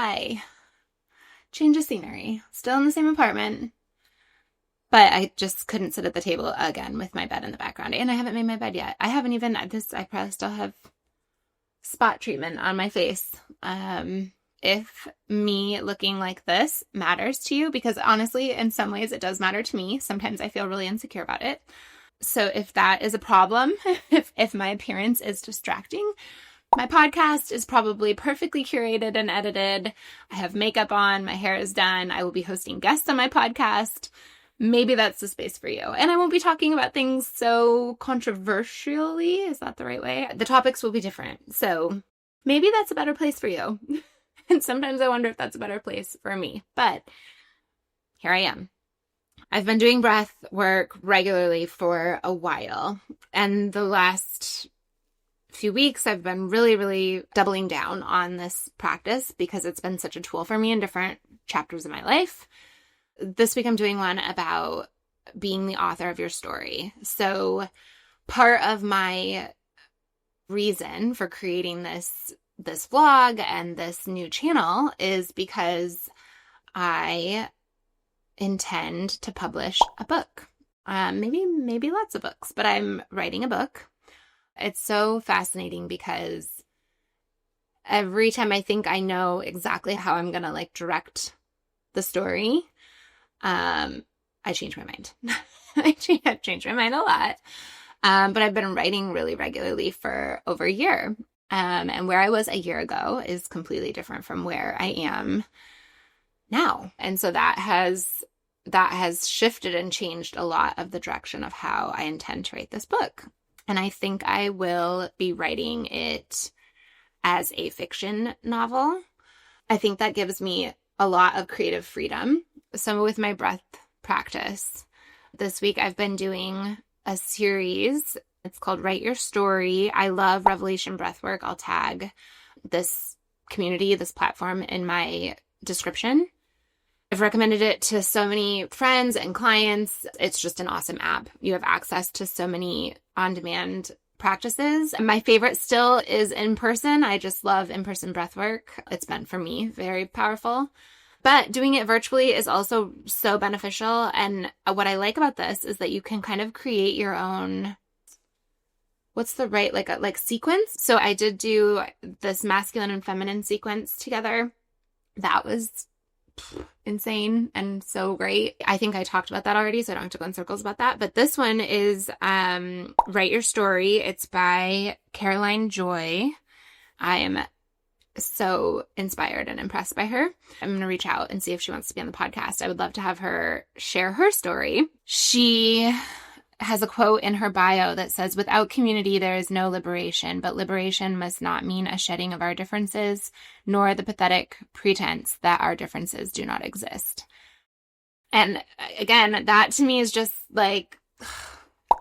hi, change of scenery, still in the same apartment, but I just couldn't sit at the table again with my bed in the background. And I haven't made my bed yet. I haven't even, I probably still have spot treatment on my face. If me looking like this matters to you, because honestly, in some ways it does matter to me. Sometimes I feel really insecure about it. So if that is a problem, if my appearance is distracting, my podcast is probably perfectly curated and edited. I have makeup on, my hair is done. I will be hosting guests on my podcast. Maybe that's the space for you. And I won't be talking about things so controversially. Is that the right way? The topics will be different. So maybe that's a better place for you. And sometimes I wonder if that's a better place for me. But here I am. I've been doing breath work regularly for a while. And the last few weeks, I've been really, really doubling down on this practice because it's been such a tool for me in different chapters of my life. This week, I'm doing one about being the author of your story. So part of my reason for creating this vlog and this new channel is because I intend to publish a book. Maybe lots of books, but I'm writing a book. It's so fascinating because every time I think I know exactly how I'm going to direct the story, I change my mind. I change my mind a lot. But I've been writing really regularly for over a year. And where I was a year ago is completely different from where I am now. And so that has shifted and changed a lot of the direction of how I intend to write this book. And I think I will be writing it as a fiction novel. I think that gives me a lot of creative freedom. So with my breath practice, this week I've been doing a series. It's called Write Your Story. I love Revelation Breathwork. I'll tag this community, this platform in my description. I've recommended it to so many friends and clients. It's just an awesome app. You have access to so many on-demand practices. My favorite still is in person. I just love in-person breathwork. It's been, for me, very powerful. But doing it virtually is also so beneficial. And what I like about this is that you can kind of create your own, what's the right, like sequence. So I did do this masculine and feminine sequence together. That was insane and so great. I think I talked about that already, so I don't have to go in circles about that. But this one is Write Your Story. It's by Caroline Joy. I am so inspired and impressed by her. I'm going to reach out and see if she wants to be on the podcast. I would love to have her share her story. She has a quote in her bio that says, "Without community, there is no liberation, but liberation must not mean a shedding of our differences, nor the pathetic pretense that our differences do not exist." And again, that to me is just like,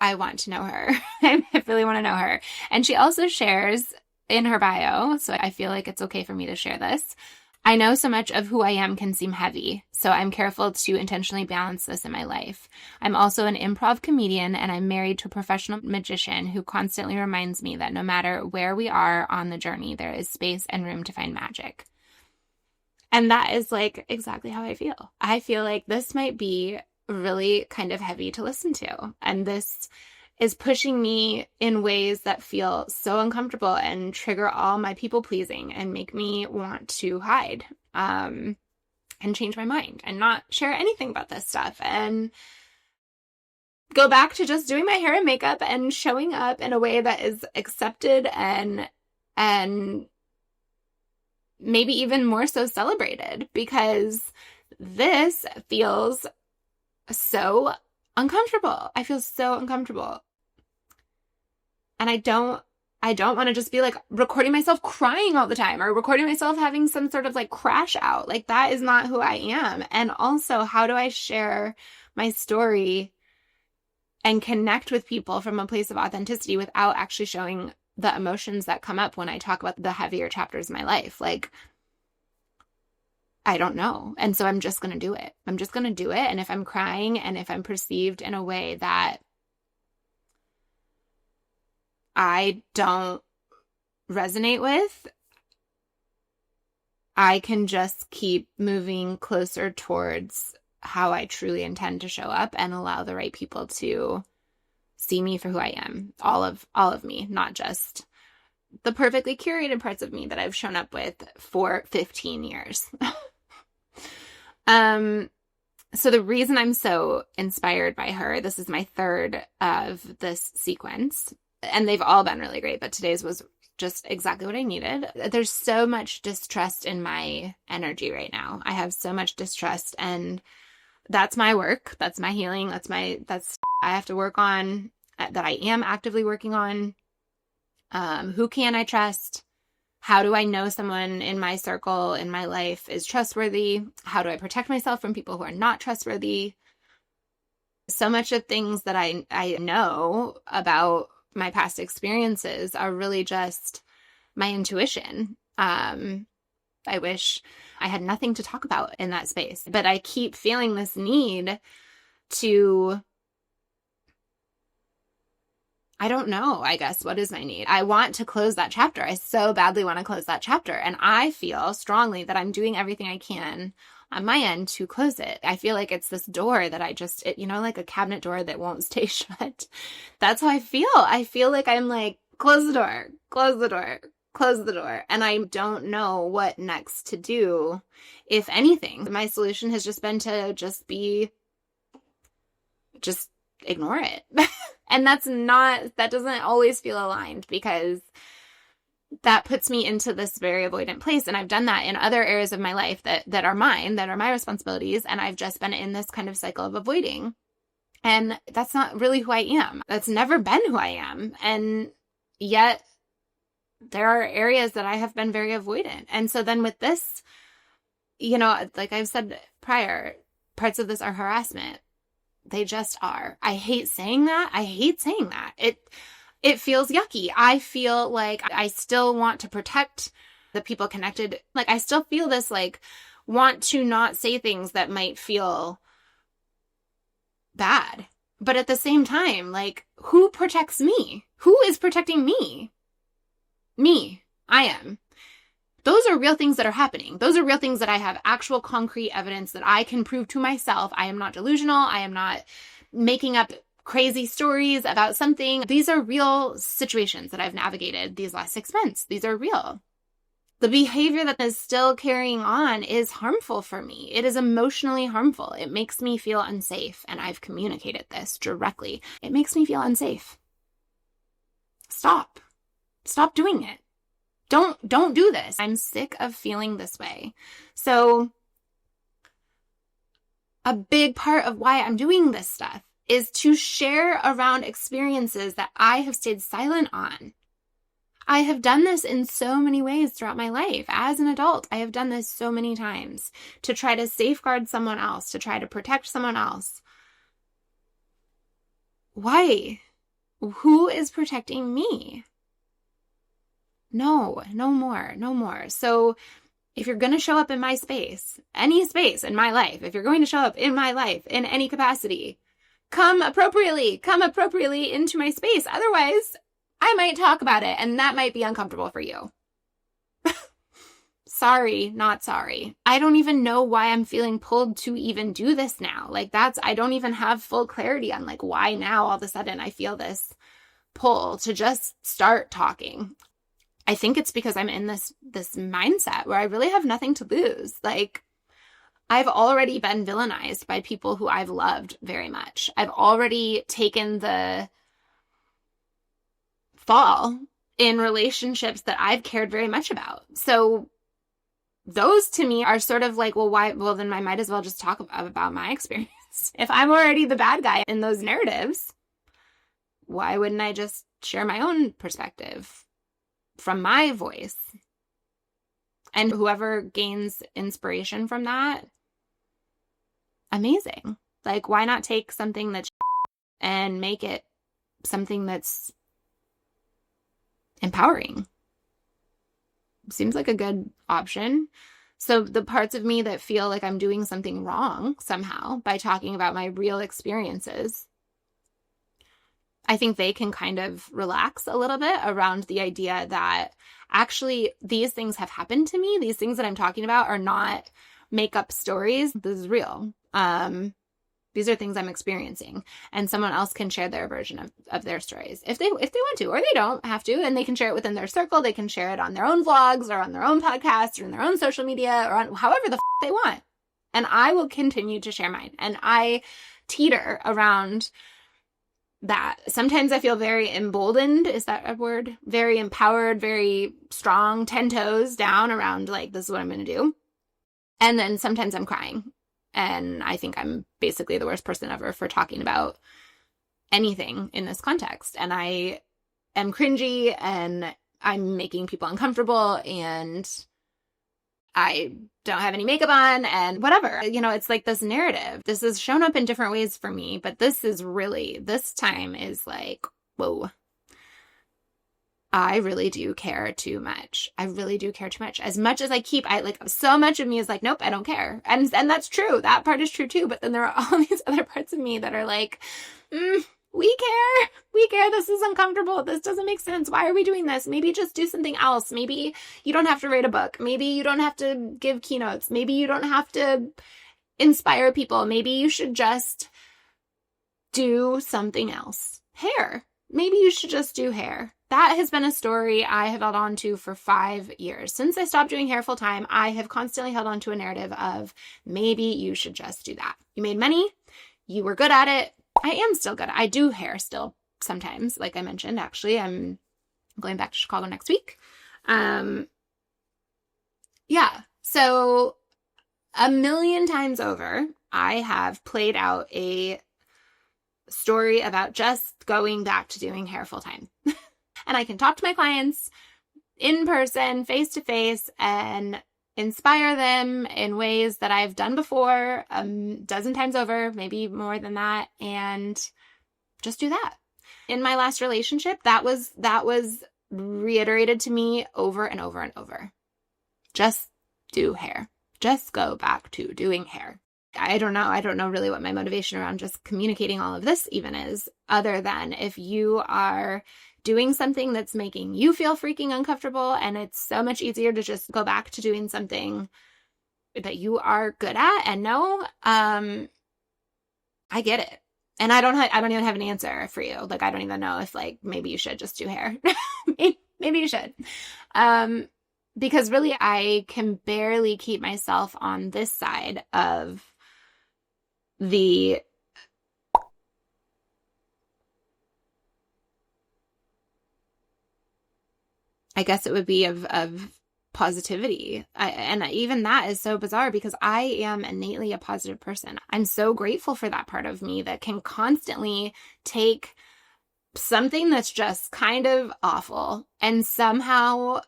I want to know her. I really want to know her. And she also shares in her bio, so I feel like it's okay for me to share this. "I know so much of who I am can seem heavy, so I'm careful to intentionally balance this in my life. I'm also an improv comedian, and I'm married to a professional magician who constantly reminds me that no matter where we are on the journey, there is space and room to find magic." And that is exactly how I feel. I feel like this might be really kind of heavy to listen to. And this is pushing me in ways that feel so uncomfortable and trigger all my people pleasing and make me want to hide and change my mind and not share anything about this stuff and go back to just doing my hair and makeup and showing up in a way that is accepted and maybe even more so celebrated, because this feels so uncomfortable. I feel so uncomfortable. And I don't want to just be recording myself crying all the time or recording myself having some sort of crash out. That is not who I am. And also, how do I share my story and connect with people from a place of authenticity without actually showing the emotions that come up when I talk about the heavier chapters of my life? I don't know. And so I'm just going to do it. I'm just going to do it. And if I'm crying and if I'm perceived in a way that I don't resonate with, I can just keep moving closer towards how I truly intend to show up and allow the right people to see me for who I am. All of me, not just the perfectly curated parts of me that I've shown up with for 15 years. So the reason I'm so inspired by her, this is my third of this sequence, and they've all been really great, but today's was just exactly what I needed. There's so much distrust in my energy right now. I have so much distrust, and that's my work. That's my healing. That's I have to work on, that I am actively working on. Who can I trust? How do I know someone in my circle, in my life, is trustworthy? How do I protect myself from people who are not trustworthy? So much of things that I know about my past experiences are really just my intuition. I wish I had nothing to talk about in that space, but I keep feeling this need to, I don't know, I guess, what is my need? I want to close that chapter. I so badly want to close that chapter. And I feel strongly that I'm doing everything I can on my end to close it. I feel like it's this door that like a cabinet door that won't stay shut. That's how I feel. I feel like I'm like, close the door, close the door, close the door. And I don't know what next to do, if anything. My solution has just been to just ignore it. And that doesn't always feel aligned, because that puts me into this very avoidant place. And I've done that in other areas of my life that are mine, that are my responsibilities. And I've just been in this kind of cycle of avoiding. And that's not really who I am. That's never been who I am. And yet there are areas that I have been very avoidant. And so then with this, like I've said prior, parts of this are harassment. They just are. I hate saying that. It feels yucky. I feel like I still want to protect the people connected. Like I still feel this, like, want to not say things that might feel bad. But at the same time, like, who protects me? Who is protecting me? Me. I am. Those are real things that are happening. Those are real things that I have actual concrete evidence that I can prove to myself. I am not delusional. I am not making up crazy stories about something. These are real situations that I've navigated these last 6 months. These are real. The behavior that is still carrying on is harmful for me. It is emotionally harmful. It makes me feel unsafe. And I've communicated this directly. It makes me feel unsafe. Stop. Stop doing it. Don't do this. I'm sick of feeling this way. So a big part of why I'm doing this stuff is to share around experiences that I have stayed silent on. I have done this in so many ways throughout my life. As an adult, I have done this so many times to try to safeguard someone else, to try to protect someone else. Why? Who is protecting me? No more. So if you're going to show up in my space, any space in my life, if you're going to show up in my life in any capacity, come appropriately into my space. Otherwise, I might talk about it, and that might be uncomfortable for you. Sorry, not sorry. I don't even know why I'm feeling pulled to even do this now. Like I don't even have full clarity on like why now all of a sudden I feel this pull to just start talking. I think it's because I'm in this mindset where I really have nothing to lose. Like, I've already been villainized by people who I've loved very much. I've already taken the fall in relationships that I've cared very much about. So those to me are sort of like, well, why? Well, then I might as well just talk about my experience. If I'm already the bad guy in those narratives, why wouldn't I just share my own perspective from my voice? And whoever gains inspiration from that, amazing. Like, why not take something that's and make it something that's empowering? Seems like a good option. So the parts of me that feel like I'm doing something wrong somehow by talking about my real experiences, I think they can kind of relax a little bit around the idea that actually these things have happened to me. These things that I'm talking about are not make up stories. This is real. These are things I'm experiencing, and someone else can share their version of their stories if they want to, or they don't have to, and they can share it within their circle. They can share it on their own vlogs or on their own podcasts or in their own social media or on however the they want. And I will continue to share mine. And I teeter around that. Sometimes I feel very emboldened. Is that a word? Very empowered, very strong, 10 toes down around like, this is what I'm going to do. And then sometimes I'm crying. And I think I'm basically the worst person ever for talking about anything in this context. And I am cringy and I'm making people uncomfortable and I don't have any makeup on and whatever. You know, it's like this narrative. This has shown up in different ways for me, but this time is like, whoa. I really do care too much. I really do care too much. As much as so much of me is like, nope, I don't care. And that's true. That part is true too. But then there are all these other parts of me that are like, we care. We care. This is uncomfortable. This doesn't make sense. Why are we doing this? Maybe just do something else. Maybe you don't have to write a book. Maybe you don't have to give keynotes. Maybe you don't have to inspire people. Maybe you should just do something else. Hair. Maybe you should just do hair. That has been a story I have held on to for 5 years. Since I stopped doing hair full time, I have constantly held on to a narrative of maybe you should just do that. You made money. You were good at it. I am still good. I do hair still sometimes. Like I mentioned, actually, I'm going back to Chicago next week. Yeah. So a million times over, I have played out a story about just going back to doing hair full time. And I can talk to my clients in person, face to face, and inspire them in ways that I've done before, a dozen times over, maybe more than that, and just do that. In my last relationship, that was reiterated to me over and over and over. Just do hair. Just go back to doing hair. I don't know really what my motivation around just communicating all of this even is, other than if you are doing something that's making you feel freaking uncomfortable and it's so much easier to just go back to doing something that you are good at and know, I get it. And I don't even have an answer for you. Like, I don't even know if like, maybe you should just do hair. Maybe you should. Because really I can barely keep myself on this side of I guess it would be of positivity. And even that is so bizarre because I am innately a positive person. I'm so grateful for that part of me that can constantly take something that's just kind of awful and somehow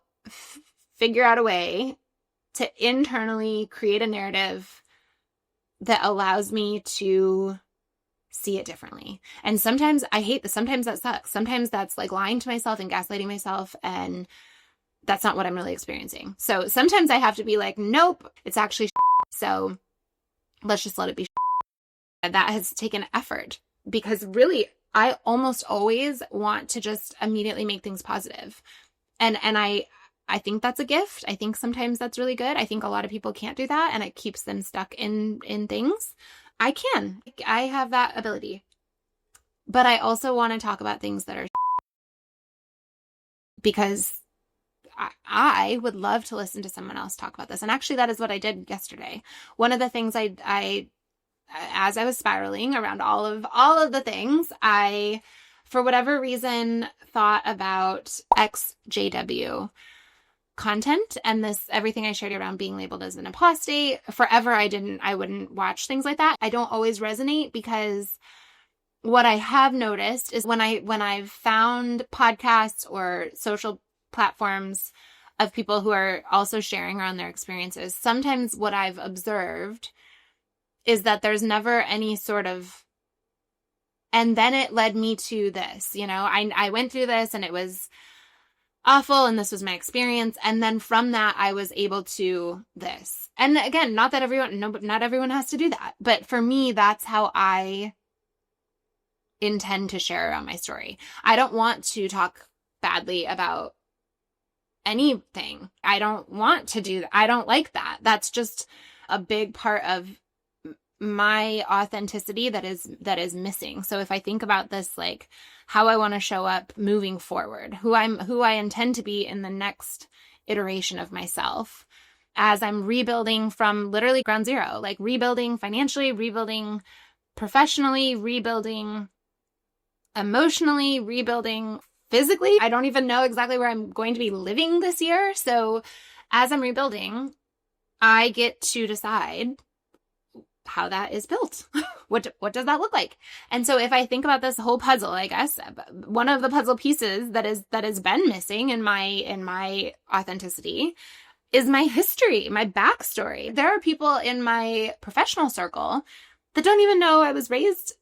figure out a way to internally create a narrative that allows me to see it differently. And sometimes I hate this. Sometimes that sucks. Sometimes that's like lying to myself and gaslighting myself. And that's not what I'm really experiencing. So sometimes I have to be like, nope, it's actually so let's just let it be. And that has taken effort because really I almost always want to just immediately make things positive. And I think that's a gift. I think sometimes that's really good. I think a lot of people can't do that and it keeps them stuck in things. I can. I have that ability. But I also want to talk about things that are because I would love to listen to someone else talk about this. And actually that is what I did yesterday. One of the things I as I was spiraling around all of the things, I, for whatever reason, thought about ex-JW content and this everything I shared around being labeled as an apostate. Forever I wouldn't watch things like that. I don't always resonate because what I have noticed is when I've found podcasts or social platforms of people who are also sharing around their experiences, sometimes what I've observed is that there's never any sort of, and then it led me to this, I went through this and it was awful and this was my experience. And then from that, I was able to this. And again, not everyone has to do that. But for me, that's how I intend to share around my story. I don't want to talk badly about anything. I don't want to do that. I don't like that. That's just a big part of my authenticity that is missing. So if I think about this, like how I want to show up moving forward, who I intend to be in the next iteration of myself, as I'm rebuilding from literally ground zero, like rebuilding financially, rebuilding professionally, rebuilding emotionally, rebuilding physically. I don't even know exactly where I'm going to be living this year. So as I'm rebuilding, I get to decide how that is built. What does that look like? And so if I think about this whole puzzle, I guess one of the puzzle pieces that has been missing in my authenticity is my history, my backstory. There are people in my professional circle that don't even know I was raised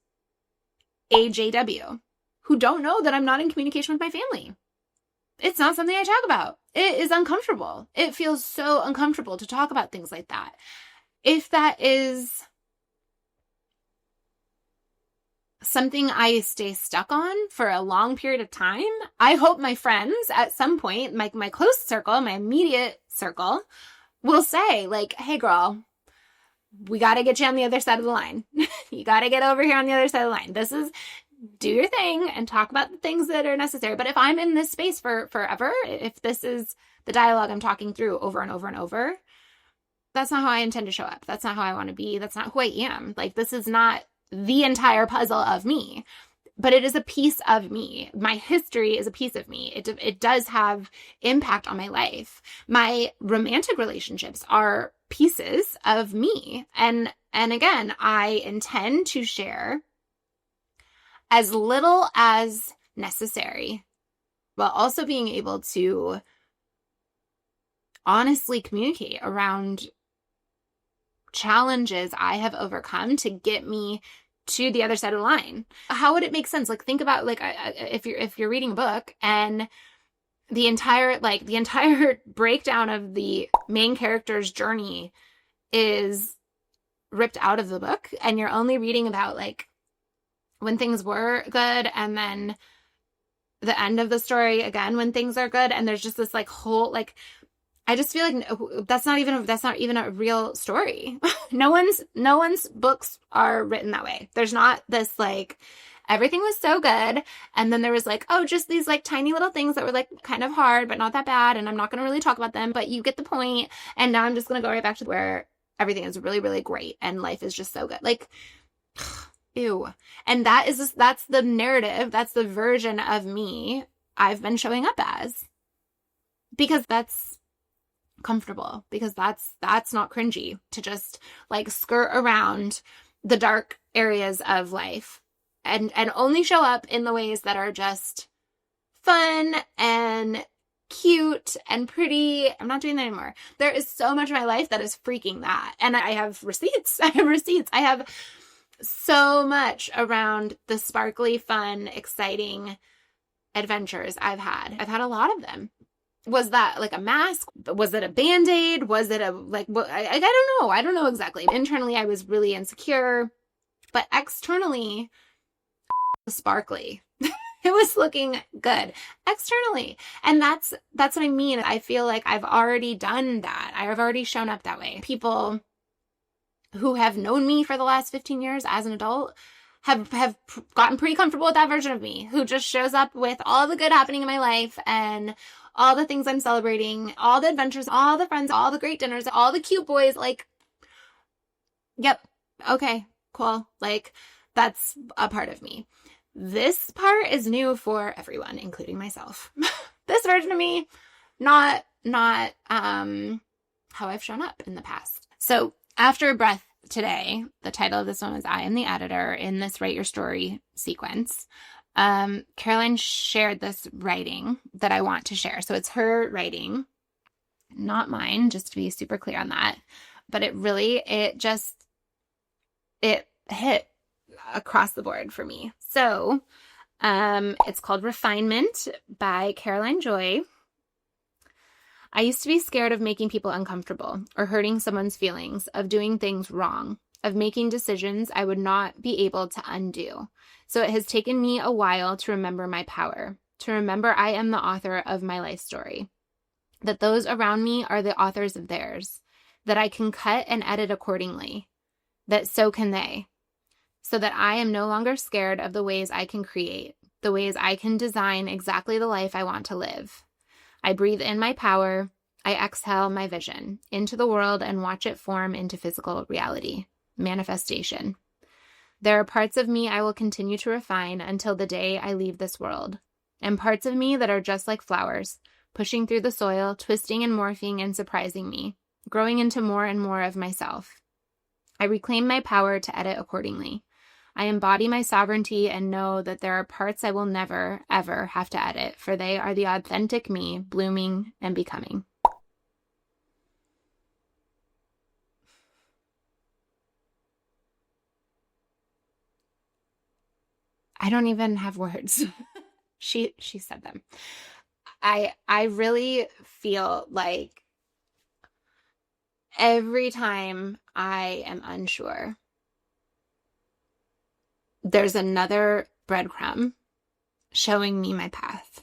AJW, who don't know that I'm not in communication with my family. It's not something I talk about. It is uncomfortable. It feels so uncomfortable to talk about things like that. If that is something I stay stuck on for a long period of time, I hope my friends at some point, my close circle, my immediate circle, will say like, hey girl, we got to get you on the other side of the line. You got to get over here on the other side of the line. Do your thing and talk about the things that are necessary. But if I'm in this space for forever, if this is the dialogue I'm talking through over and over and over, that's not how I intend to show up. That's not how I want to be. That's not who I am. Like, this is not the entire puzzle of me, but it is a piece of me. My history is a piece of me. It does have impact on my life. My romantic relationships are pieces of me. And again, I intend to share as little as necessary, while also being able to honestly communicate around challenges I have overcome to get me to the other side of the line. How would it make sense? Like, think about like if you're reading a book and the entire breakdown of the main character's journey is ripped out of the book, and you're only reading about like when things were good, and then the end of the story again when things are good, and there's just this like whole like, I just feel like that's not even a real story. No one's books are written that way. There's not this like everything was so good, and then there was like, oh, just these like tiny little things that were like kind of hard but not that bad, and I'm not going to really talk about them, but you get the point, and now I'm just going to go right back to where everything is really, really great and life is just so good. Like, ew. And that's the narrative, that's the version of me I've been showing up as, because that's comfortable, because that's not cringy to just like skirt around the dark areas of life and only show up in the ways that are just fun and cute and pretty. I'm not doing that anymore. There is so much of my life that is freaking that. And I have receipts. I have so much around the sparkly, fun, exciting adventures I've had. I've had a lot of them. Was that like a mask? Was it a Band-Aid? Was it a like, I don't know. I don't know exactly. Internally, I was really insecure, but externally, sparkly. It was looking good externally. And that's what I mean. I feel like I've already done that. I've already shown up that way. People who have known me for the last 15 years as an adult have gotten pretty comfortable with that version of me, who just shows up with all the good happening in my life and all the things I'm celebrating, all the adventures, all the friends, all the great dinners, all the cute boys. Like, yep, okay, cool. Like, that's a part of me. This part is new for everyone, including myself. This version of me, not how I've shown up in the past. So after a breath today, the title of this one was I Am the Editor in this Write Your Story sequence. Caroline shared this writing that I want to share. So it's her writing, not mine, just to be super clear on that. But it hit across the board for me. So it's called Refinement by Caroline Joy. I used to be scared of making people uncomfortable or hurting someone's feelings, of doing things wrong. of making decisions I would not be able to undo. So it has taken me a while to remember my power, to remember I am the author of my life story, that those around me are the authors of theirs, that I can cut and edit accordingly, that so can they, so that I am no longer scared of the ways I can create, the ways I can design exactly the life I want to live. I breathe in my power, I exhale my vision into the world and watch it form into physical reality, manifestation. There are parts of me I will continue to refine until the day I leave this world, and parts of me that are just like flowers, pushing through the soil, twisting and morphing and surprising me, growing into more and more of myself. I reclaim my power to edit accordingly. I embody my sovereignty and know that there are parts I will never, ever have to edit, for they are the authentic me, blooming and becoming. I don't even have words. She said them. I really feel like every time I am unsure, there's another breadcrumb showing me my path.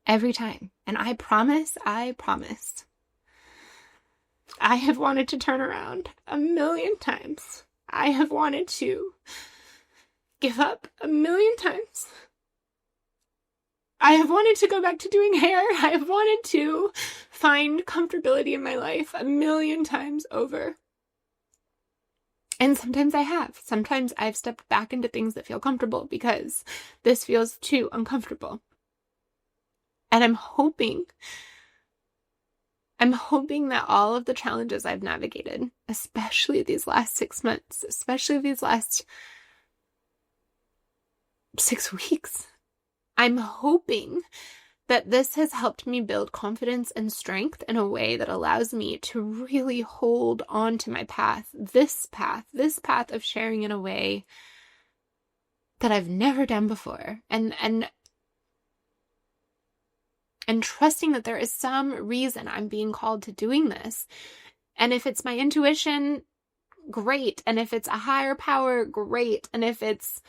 Every time. And I promise, I have wanted to turn around a million times. I have wanted to give up a million times. I have wanted to go back to doing hair. I have wanted to find comfortability in my life a million times over. And sometimes I have. Sometimes I've stepped back into things that feel comfortable because this feels too uncomfortable. And I'm hoping that all of the challenges I've navigated, especially these last 6 months, especially these last 6 weeks, I'm hoping that this has helped me build confidence and strength in a way that allows me to really hold on to my path, this path of sharing in a way that I've never done before. And trusting that there is some reason I'm being called to doing this. And if it's my intuition, great. And if it's a higher power, great. And if it's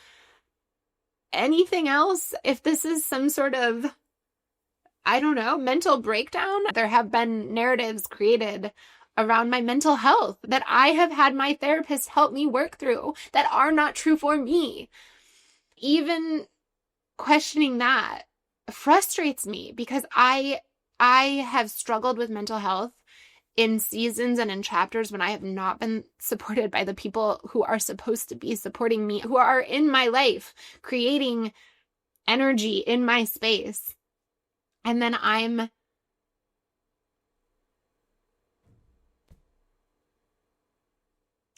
anything else, if this is some sort of, I don't know, mental breakdown, there have been narratives created around my mental health that I have had my therapist help me work through that are not true for me. Even questioning that frustrates me because I have struggled with mental health in seasons and in chapters when I have not been supported by the people who are supposed to be supporting me, who are in my life, creating energy in my space. And then I'm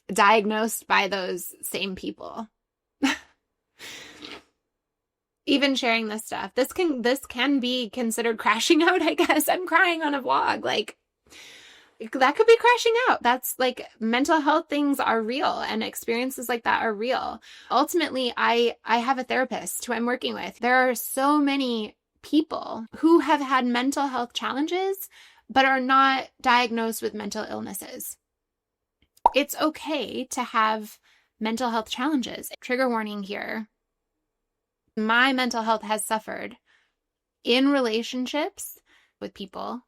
diagnosed by those same people. Even sharing this stuff, this can be considered crashing out, I guess. I'm crying on a vlog. Like, that could be crashing out. That's like, mental health things are real and experiences like that are real. Ultimately, I have a therapist who I'm working with. There are so many people who have had mental health challenges but are not diagnosed with mental illnesses. It's okay to have mental health challenges. Trigger warning here. My mental health has suffered in relationships with people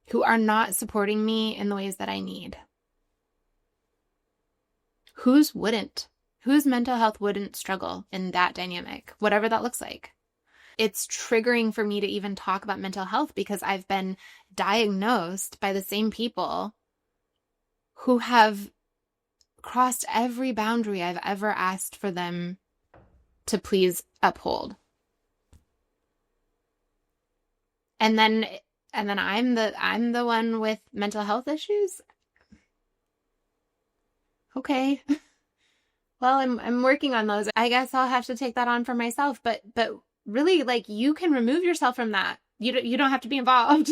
who are not supporting me in the ways that I need. Whose wouldn't? Whose mental health wouldn't struggle in that dynamic, whatever that looks like? It's triggering for me to even talk about mental health because I've been diagnosed by the same people who have crossed every boundary I've ever asked for them to please uphold. And then I'm the one with mental health issues. Okay. Well, I'm working on those. I guess I'll have to take that on for myself, but really, like, you can remove yourself from that. You don't have to be involved.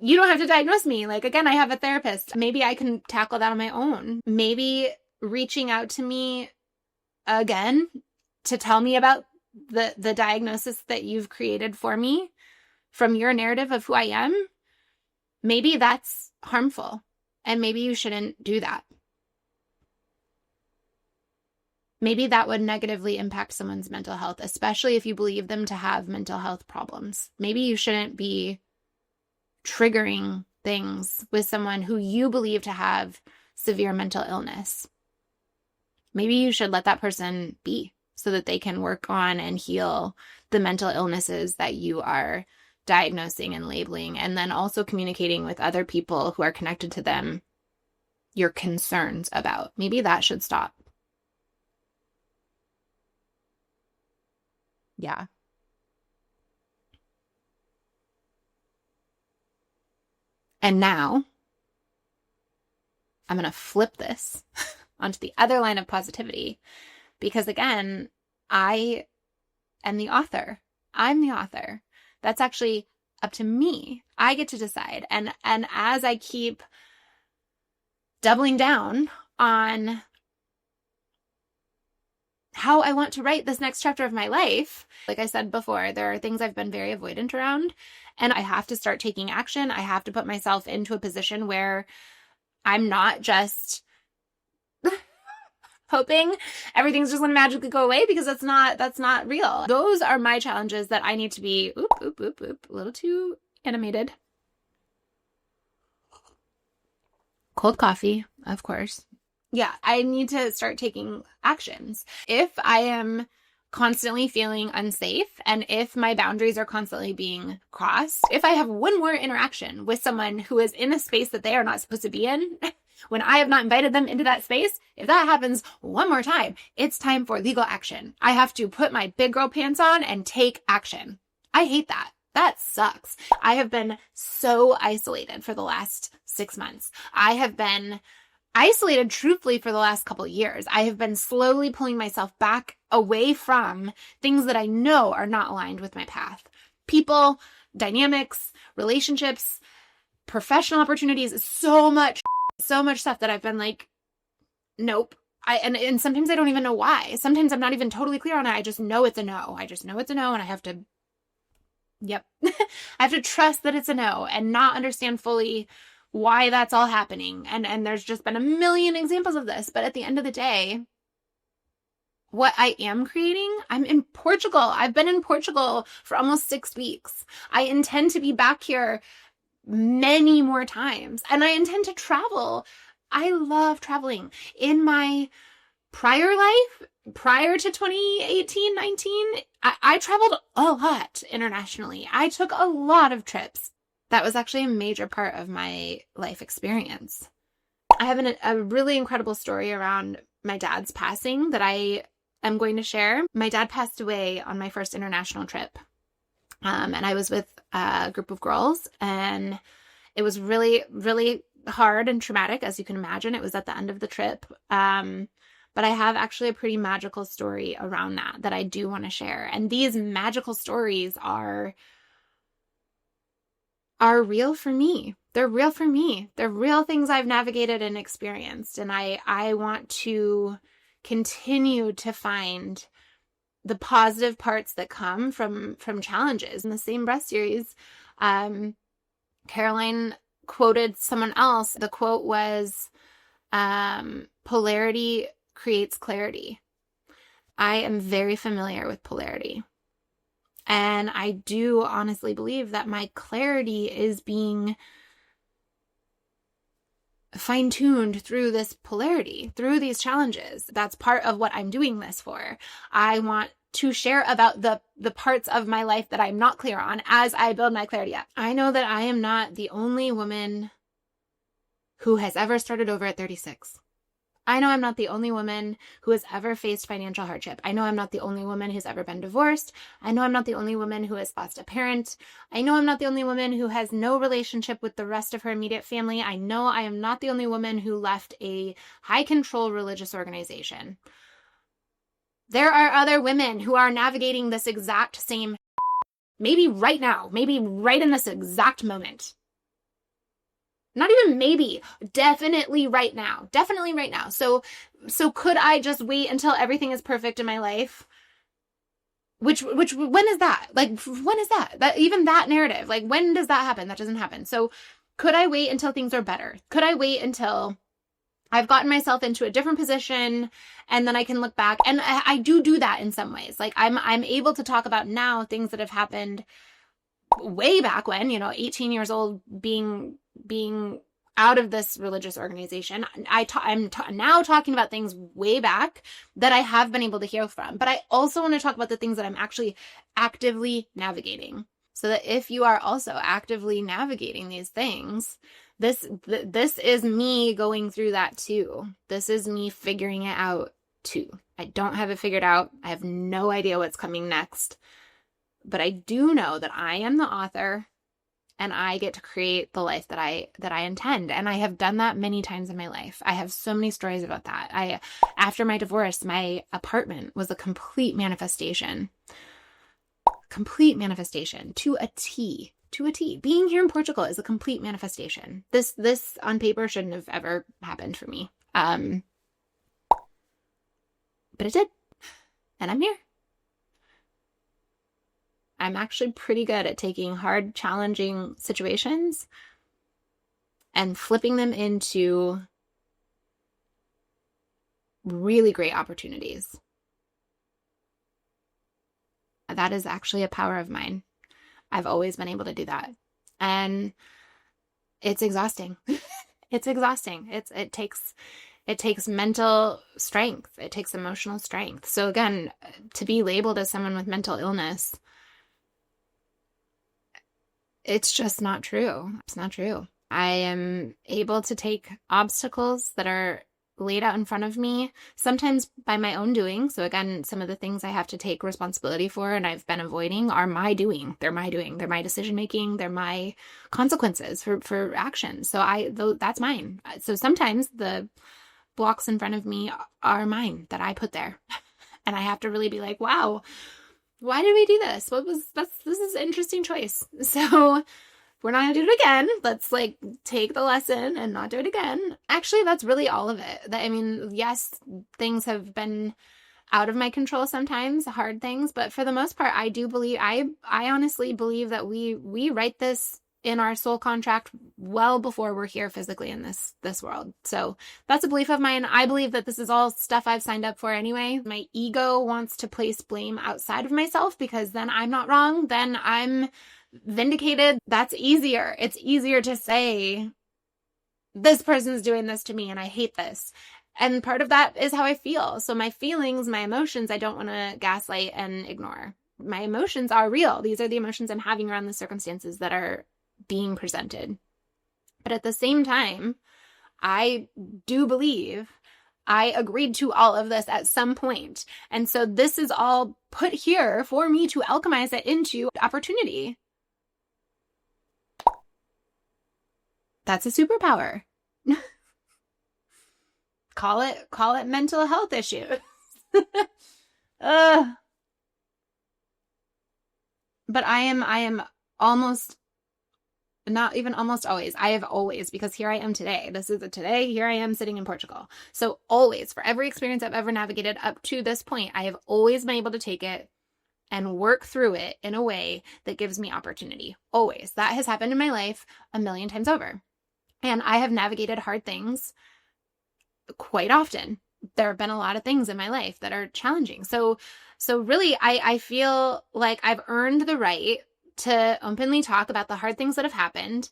You don't have to diagnose me. Like, again, I have a therapist. Maybe I can tackle that on my own. Maybe reaching out to me again to tell me about the diagnosis that you've created for me from your narrative of who I am, maybe that's harmful. And maybe you shouldn't do that. Maybe that would negatively impact someone's mental health, especially if you believe them to have mental health problems. Maybe you shouldn't be triggering things with someone who you believe to have severe mental illness. Maybe you should let that person be so that they can work on and heal the mental illnesses that you are diagnosing and labeling, and then also communicating with other people who are connected to them your concerns about. Maybe that should stop. Yeah. And now I'm going to flip this onto the other line of positivity, because again, I am the author. I'm the author. That's actually up to me. I get to decide. And as I keep doubling down on how I want to write this next chapter of my life, like I said before, there are things I've been very avoidant around, and I have to start taking action. I have to put myself into a position where I'm not just hoping everything's just going to magically go away, because that's not real. Those are my challenges that I need to be, a little too animated. Cold coffee, of course. Yeah, I need to start taking actions. If I am constantly feeling unsafe, and if my boundaries are constantly being crossed, if I have one more interaction with someone who is in a space that they are not supposed to be in, when I have not invited them into that space, if that happens one more time, it's time for legal action. I have to put my big girl pants on and take action. I hate that. That sucks. I have been so isolated for the last 6 months. I have been isolated truthfully for the last couple of years. I have been slowly pulling myself back away from things that I know are not aligned with my path. People, dynamics, relationships, professional opportunities, so much stuff that I've been like, nope. And sometimes I don't even know why. Sometimes I'm not even totally clear on it. I just know it's a no. I just know it's a no, and I have to, I have to trust that it's a no and not understand fully why that's all happening. And there's just been a million examples of this. But at the end of the day, what I am creating, I'm in Portugal. I've been in Portugal for almost 6 weeks. I intend to be back here many more times. And I intend to travel. I love traveling. In my prior life, prior to 2018, 19, I traveled a lot internationally. I took a lot of trips. That was actually a major part of my life experience. I have a really incredible story around my dad's passing that I am going to share. My dad passed away on my first international trip. And I was with a group of girls, and it was really, really hard and traumatic, as you can imagine. It was at the end of the trip. But I have actually a pretty magical story around that I do want to share. And these magical stories are real for me. They're real for me. They're real things I've navigated and experienced. And I want to continue to find the positive parts that come from challenges. In the Same Breath series, Caroline quoted someone else. The quote was, polarity creates clarity. I am very familiar with polarity. And I do honestly believe that my clarity is being fine-tuned through this polarity, through these challenges. That's part of what I'm doing this for. I want to share about the parts of my life that I'm not clear on as I build my clarity up. I know that I am not the only woman who has ever started over at 36. I know I'm not the only woman who has ever faced financial hardship. I know I'm not the only woman who's ever been divorced. I know I'm not the only woman who has lost a parent. I know I'm not the only woman who has no relationship with the rest of her immediate family. I know I am not the only woman who left a high-control religious organization. There are other women who are navigating this exact same, maybe right now, maybe right in this exact moment. Not even maybe, definitely right now. Definitely right now. So could I just wait until everything is perfect in my life? When is that? Like, when is that? Even that narrative, like, when does that happen? That doesn't happen. So Could I wait until things are better? Could I wait until I've gotten myself into a different position and then I can look back? And I do that in some ways. Like I'm able to talk about now things that have happened way back when, 18 years old, being out of this religious organization. I'm now talking about things way back that I have been able to heal from. But I also want to talk about the things that I'm actually actively navigating. So that if you are also actively navigating these things, this is me going through that too. This is me figuring it out too. I don't have it figured out. I have no idea what's coming next. But I do know that I am the author and I get to create the life that I intend. And I have done that many times in my life. I have so many stories about that. After my divorce, my apartment was a complete manifestation to a T. Being here in Portugal is a complete manifestation. This on paper shouldn't have ever happened for me. But it did. And I'm here. I'm actually pretty good at taking hard, challenging situations and flipping them into really great opportunities. That is actually a power of mine. I've always been able to do that. And it's exhausting. It's exhausting. It takes mental strength. It takes emotional strength. So again, to be labeled as someone with mental illness, it's just not true. It's not true. I am able to take obstacles that are laid out in front of me, sometimes by my own doing. So again, some of the things I have to take responsibility for and I've been avoiding are my doing. They're my doing. They're my decision making. They're my consequences for actions. So that's mine. So sometimes the blocks in front of me are mine that I put there. And I have to really be like, wow, why did we do this? This is an interesting choice. So we're not going to do it again. Let's take the lesson and not do it again. Actually, that's really all of it. Yes, things have been out of my control sometimes, hard things, but for the most part, I honestly believe that we write this in our soul contract well before we're here physically in this world. So that's a belief of mine. I believe that this is all stuff I've signed up for anyway. My ego wants to place blame outside of myself because then I'm not wrong. Then I'm vindicated. That's easier. It's easier to say, this person's doing this to me and I hate this. And part of that is how I feel. So my feelings, my emotions, I don't want to gaslight and ignore. My emotions are real. These are the emotions I'm having around the circumstances that are being presented. But at the same time, I do believe I agreed to all of this at some point. And so this is all put here for me to alchemize it into opportunity. That's a superpower. Call it mental health issue. But I am almost, not even almost always, I have always, because here I am today. This is a today, here I am sitting in Portugal. So always, for every experience I've ever navigated up to this point, I have always been able to take it and work through it in a way that gives me opportunity. Always. That has happened in my life a million times over. And I have navigated hard things quite often. There have been a lot of things in my life that are challenging. So really, I feel like I've earned the right to openly talk about the hard things that have happened,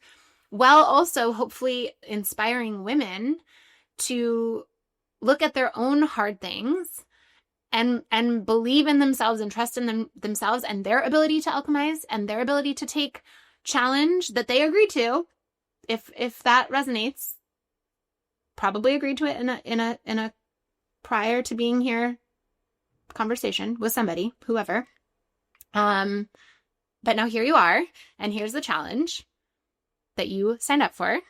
while also hopefully inspiring women to look at their own hard things and believe in themselves and trust in themselves and their ability to alchemize and their ability to take challenge that they agree to. If that resonates, probably agreed to it in a prior to being here conversation with somebody, whoever. But now here you are, and here's the challenge that you signed up for.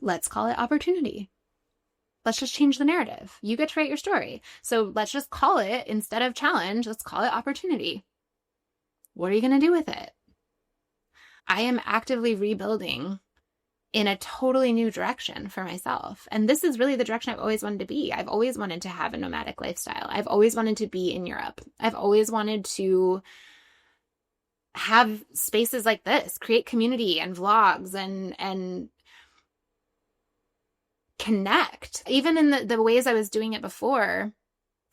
Let's call it opportunity. Let's just change the narrative. You get to write your story. So let's just call it, instead of challenge, let's call it opportunity. What are you going to do with it? I am actively rebuilding in a totally new direction for myself. And this is really the direction I've always wanted to be. I've always wanted to have a nomadic lifestyle. I've always wanted to be in Europe. I've always wanted to have spaces like this, create community and vlogs and connect. Even in the ways I was doing it before,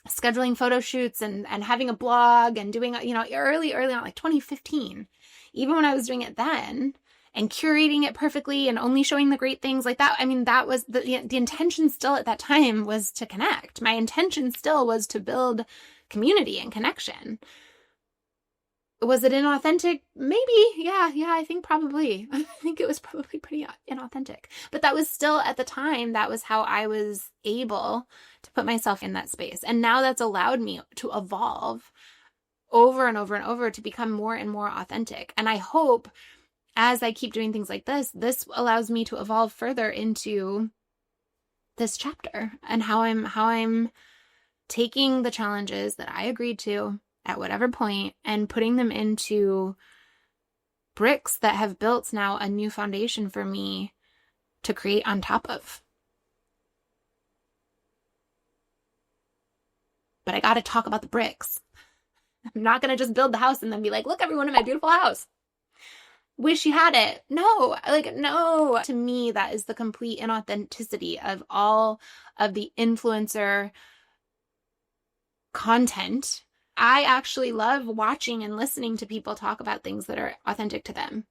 scheduling photo shoots and having a blog and doing, early on, like 2015, even when I was doing it then and curating it perfectly and only showing the great things like that. I mean, that was the intention still at that time was to connect. My intention still was to build community and connection. Was it inauthentic? Maybe. Yeah, I think probably. I think it was probably pretty inauthentic. But that was still, at the time, that was how I was able to put myself in that space. And now that's allowed me to evolve over and over and over to become more and more authentic. And I hope as I keep doing things like this allows me to evolve further into this chapter and how I'm taking the challenges that I agreed to at whatever point and putting them into bricks that have built now a new foundation for me to create on top of. But I got to talk about the bricks. I'm not going to just build the house and then be like, look, everyone in my beautiful house. Wish you had it. No. To me, that is the complete inauthenticity of all of the influencer content. I actually love watching and listening to people talk about things that are authentic to them.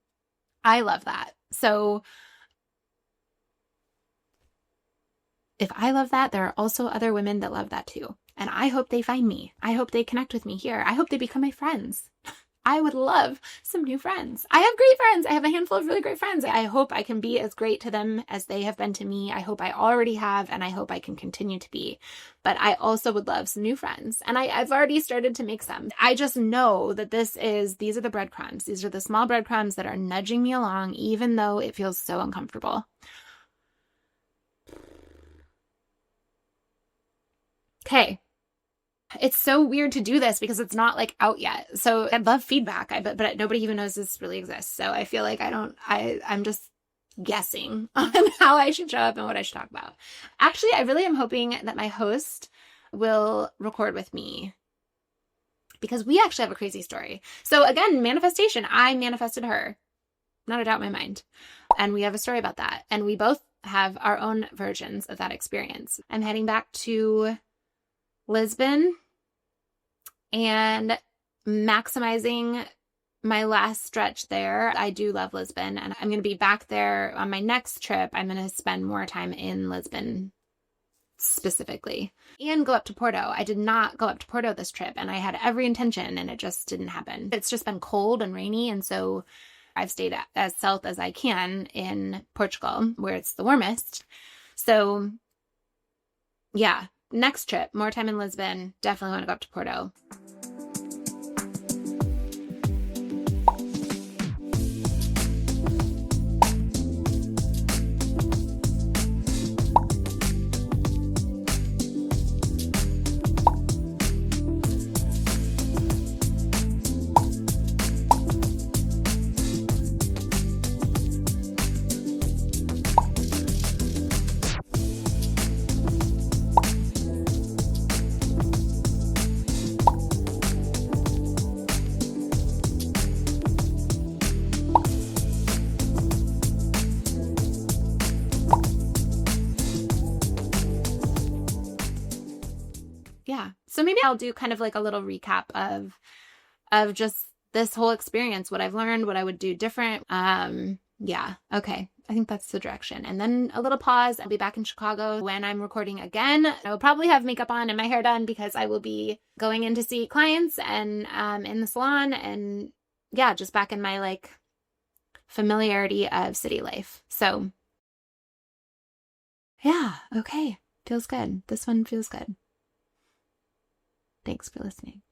I love that. So if I love that, there are also other women that love that too. And I hope they find me. I hope they connect with me here. I hope they become my friends. I would love some new friends. I have great friends. I have a handful of really great friends. I hope I can be as great to them as they have been to me. I hope I already have, and I hope I can continue to be. But I also would love some new friends. And I've already started to make some. I just know that these are the breadcrumbs. These are the small breadcrumbs that are nudging me along, even though it feels so uncomfortable. Okay. It's so weird to do this because it's not like out yet. So I'd love feedback, but nobody even knows this really exists. So I feel like I'm just guessing on how I should show up and what I should talk about. Actually, I really am hoping that my host will record with me because we actually have a crazy story. So again, manifestation. I manifested her. Not a doubt in my mind. And we have a story about that. And we both have our own versions of that experience. I'm heading back to Lisbon and maximizing my last stretch there. I do love Lisbon, and I'm going to be back there on my next trip. I'm going to spend more time in Lisbon specifically and go up to Porto. I did not go up to Porto this trip, and I had every intention, and it just didn't happen. It's just been cold and rainy, and so I've stayed as south as I can in Portugal, where it's the warmest. So yeah, next trip, more time in Lisbon. Definitely want to go up to Porto. Yeah. So maybe I'll do kind of like a little recap of just this whole experience, what I've learned, what I would do different. Yeah. Okay. I think that's the direction. And then a little pause. I'll be back in Chicago when I'm recording again. I will probably have makeup on and my hair done because I will be going in to see clients and in the salon, and yeah, just back in my like familiarity of city life. So yeah. Okay. Feels good. This one feels good. Thanks for listening.